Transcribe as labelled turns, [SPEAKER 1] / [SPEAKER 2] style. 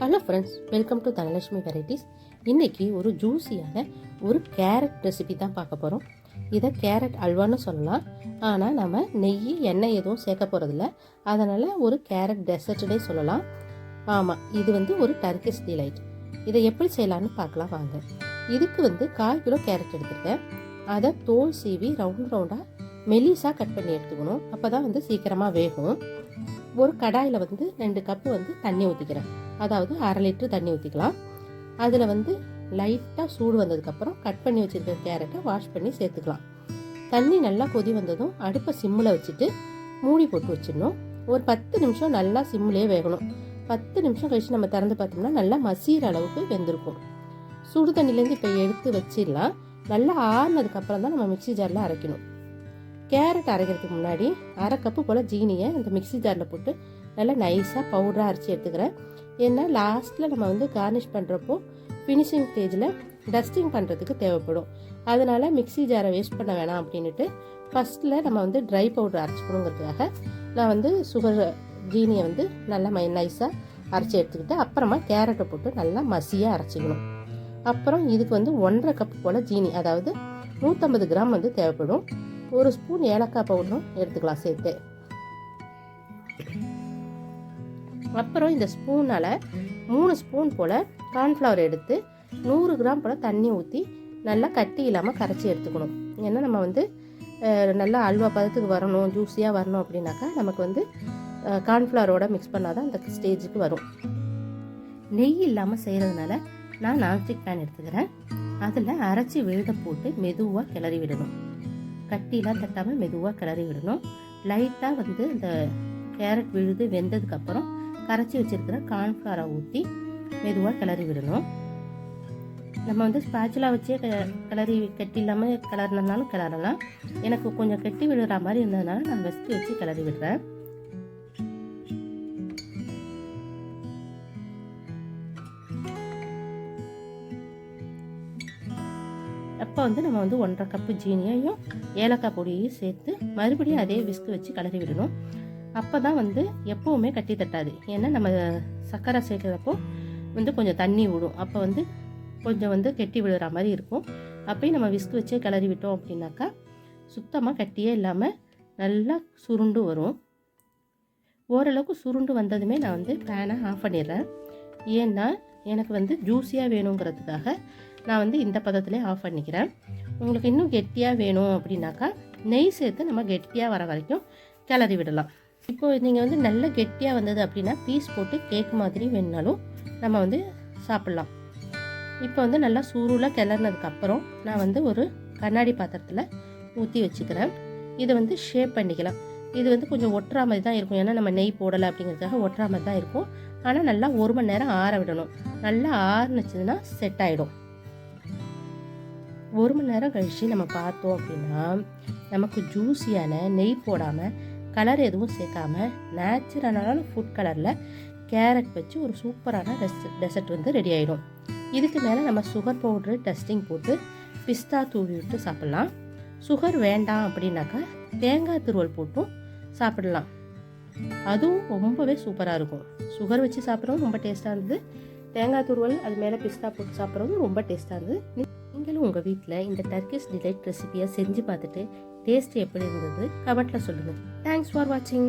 [SPEAKER 1] Hello friends, welcome to Dhanalakshmi varieties. இன்றைக்கி ஒரு ஜூஸியான ஒரு கேரட் ரெசிபி தான் பார்க்க போகிறோம். இதை கேரட் அல்வான்னு சொல்லலாம். ஆனால் நம்ம நெய் எண்ணெய் எதுவும் சேர்க்க போகிறதில்ல, அதனால் ஒரு கேரட் டெசர்ட்னே சொல்லலாம். ஆமாம், இது ஒரு டர்க்கிஷ் டிலைட். இதை எப்படி செய்யலான்னு பார்க்கலாம் வாங்க. இதுக்கு 1/4 கிலோ கேரட் எடுத்துருக்கேன். அதை தோல் சீவி ரவுண்டாக மெலிசாக கட் பண்ணி எடுத்துக்கணும். அப்போ தான் சீக்கிரமாக வேகும். ஒரு கடாயில் 2 கப்பு தண்ணி ஊற்றிக்கிறேன். அதாவது 1/2 லிட்டர் தண்ணி ஊற்றிக்கலாம். அதில் லைட்டாக சூடு வந்ததுக்கப்புறம் கட் பண்ணி வச்சுருக்க கேரட்டை வாஷ் பண்ணி சேர்த்துக்கலாம். தண்ணி நல்லா கொதி வந்ததும் அடுப்பை சிம்மில் வச்சுட்டு மூடி போட்டு வச்சிடணும். ஒரு 10 நிமிஷம் நல்லா சிம்மிலே வேகணும். 10 நிமிஷம் கழிச்சு நம்ம திறந்து பார்த்தோம்னா நல்லா மசிகிற அளவுக்கு வெந்திருக்கும். சுடு தண்ணிலேருந்து இப்போ எடுத்து வச்சிடலாம். நல்லா ஆறுனதுக்கப்புறம் தான் நம்ம மிக்சி ஜாரில் அரைக்கணும். கேரட் அரைக்கிறதுக்கு முன்னாடி 1/2 கப்பு போல் ஜீனியை அந்த மிக்சி ஜாரில் போட்டு நல்லா நைஸாக பவுடராக அரைச்சி எடுத்துக்கிறேன். ஏன்னா லாஸ்ட்டில் நம்ம கார்னிஷ் பண்ணுறப்போ ஃபினிஷிங் ஸ்டேஜில் டஸ்டிங் பண்ணுறதுக்கு தேவைப்படும். அதனால் மிக்சி ஜாரை வேஸ்ட் பண்ண வேணாம் அப்படின்ட்டு ஃபஸ்ட்டில் நம்ம ட்ரை பவுடர் அரைச்சிக்கணுங்கிறதுக்காக நான் சுகர் ஜீனியை நல்லா நைஸாக அரைச்சி எடுத்துக்கிட்டு அப்புறமா கேரட்டை போட்டு நல்லா மசியாக அரைச்சிக்கணும். அப்புறம் இதுக்கு 1/2 கப்பு போல் ஜீனி, அதாவது 150 கிராம் தேவைப்படும். 1 ஸ்பூன் ஏலக்காய் பவுடரும் எடுத்துக்கலாம் சேர்த்து. அப்புறம் இந்த ஸ்பூனால் 3 ஸ்பூன் போல் கார்ன்ஃப்ளவர் எடுத்து 100 கிராம் போல் தண்ணி ஊற்றி நல்லா கட்டி இல்லாமல் கரைச்சி எடுத்துக்கணும். ஏன்னா நம்ம நல்லா அல்வா பதத்துக்கு வரணும், ஜூஸியாக வரணும் அப்படின்னாக்கா நமக்கு கார்ன்ஃப்ளவரோட மிக்ஸ் பண்ணால் தான் அந்த ஸ்டேஜுக்கு வரும். நெய் இல்லாமல் செய்கிறதுனால நான் நான்ஸ்டிக் பேன் எடுத்துக்கிறேன். அதில் அரைச்சி விழுத போட்டு மெதுவாக கிளறி விடணும். கட்டிலாம் தட்டாமல் மெதுவாக கிளறி விடணும். லைட்டாக இந்த கேரட் விழுது வெந்ததுக்கப்புறம் கரைச்சி வச்சிருக்கிற கார்ன்ஃப்ளவரை ஊற்றி மெதுவாக கிளறி விடணும். நம்ம ஸ்பேச்சுலா வச்சே கிளறி கட்டி இல்லாமல் கிளறினாலும் கிளறலாம். எனக்கு கொஞ்சம் கட்டி விழுற மாதிரி இருந்ததுனால நான் வெஸ்ட் வச்சு கிளறி விடுறேன். அப்போ நம்ம 1/2 கப்பு ஜீனியையும் ஏலக்காய் பொடியையும் சேர்த்து மறுபடியும் அதே விஸ்க் வச்சு கிளறி விடணும். அப்போ தான் எப்போவுமே கட்டி தட்டாது. ஏன்னா நம்ம சர்க்கரை சேர்க்குறப்போ கொஞ்சம் தண்ணி விடும். அப்போ கொஞ்சம் கெட்டி விழுற மாதிரி இருக்கும். அப்போயும் நம்ம விஸ்க் வச்சே கிளறி விட்டோம் அப்படின்னாக்கா சுத்தமாக கட்டியே இல்லாமல் நல்லா சுருண்டு வரும். ஓரளவுக்கு சுருண்டு வந்ததுமே நான் பேனை ஆஃப் பண்ணிடுறேன். ஏன்னா எனக்கு ஜூஸியாக வேணுங்கிறதுக்காக நான் இந்த பதத்திலே ஆஃப் பண்ணிக்கிறேன். உங்களுக்கு இன்னும் கெட்டியாக வேணும் அப்படின்னாக்கா நெய் சேர்த்து நம்ம கெட்டியாக வர வரைக்கும் கிளறி விடலாம். இப்போது நீங்கள் நல்ல கெட்டியாக வந்தது அப்படின்னா பீஸ் போட்டு கேக் மாதிரி வேணுனாலும் நம்ம சாப்பிட்லாம். இப்போ நல்லா சூடாக கிளறினதுக்கப்புறம் நான் ஒரு கண்ணாடி பாத்திரத்தில் ஊற்றி வச்சுக்கிறேன். இதை ஷேப் பண்ணிக்கலாம். இது கொஞ்சம் ஒட்டுற மாதிரி தான் இருக்கும். ஏன்னா நம்ம நெய் போடலை அப்படிங்கிறதுக்காக ஒட்டுற மாதிரி தான் இருக்கும். ஆனால் நல்லா 1 மணி நேரம் ஆற விடணும். நல்லா ஆறுனுச்சுன்னா செட் ஆகிடும். 1 மணி நேரம் கழித்து நம்ம பார்த்தோம் அப்படின்னா நமக்கு ஜூஸியான நெய் போடாமல் கலர் எதுவும் சேர்க்காம நேச்சுரலான ஃபுட் கலரில் கேரட் வச்சு ஒரு சூப்பரான டெசர்ட் ரெடி ஆகிடும். இதுக்கு மேலே நம்ம சுகர் பவுட்ரு டஸ்டிங் போட்டு பிஸ்தா தூவி விட்டு சாப்பிட்லாம். சுகர் வேண்டாம் அப்படின்னாக்கா தேங்காய் துருவல் போட்டும் சாப்பிடலாம். அதுவும் ரொம்பவே சூப்பராக இருக்கும். சுகர் வச்சு சாப்பிட்றதும் ரொம்ப டேஸ்ட்டாக இருந்தது. தேங்காய் துருவல் அது மேலே பிஸ்தா போட்டு சாப்பிட்றதும் ரொம்ப டேஸ்ட்டாக இருந்தது. நீங்களும் உங்கள் வீட்டில் இந்த டர்க்கிஷ் டிலைட் ரெசிபியை செஞ்சு பார்த்துட்டு டேஸ்ட் எப்படி இருந்தது கமெண்ட்டில் சொல்லுங்கள். தேங்க்ஸ் ஃபார் வாட்சிங்.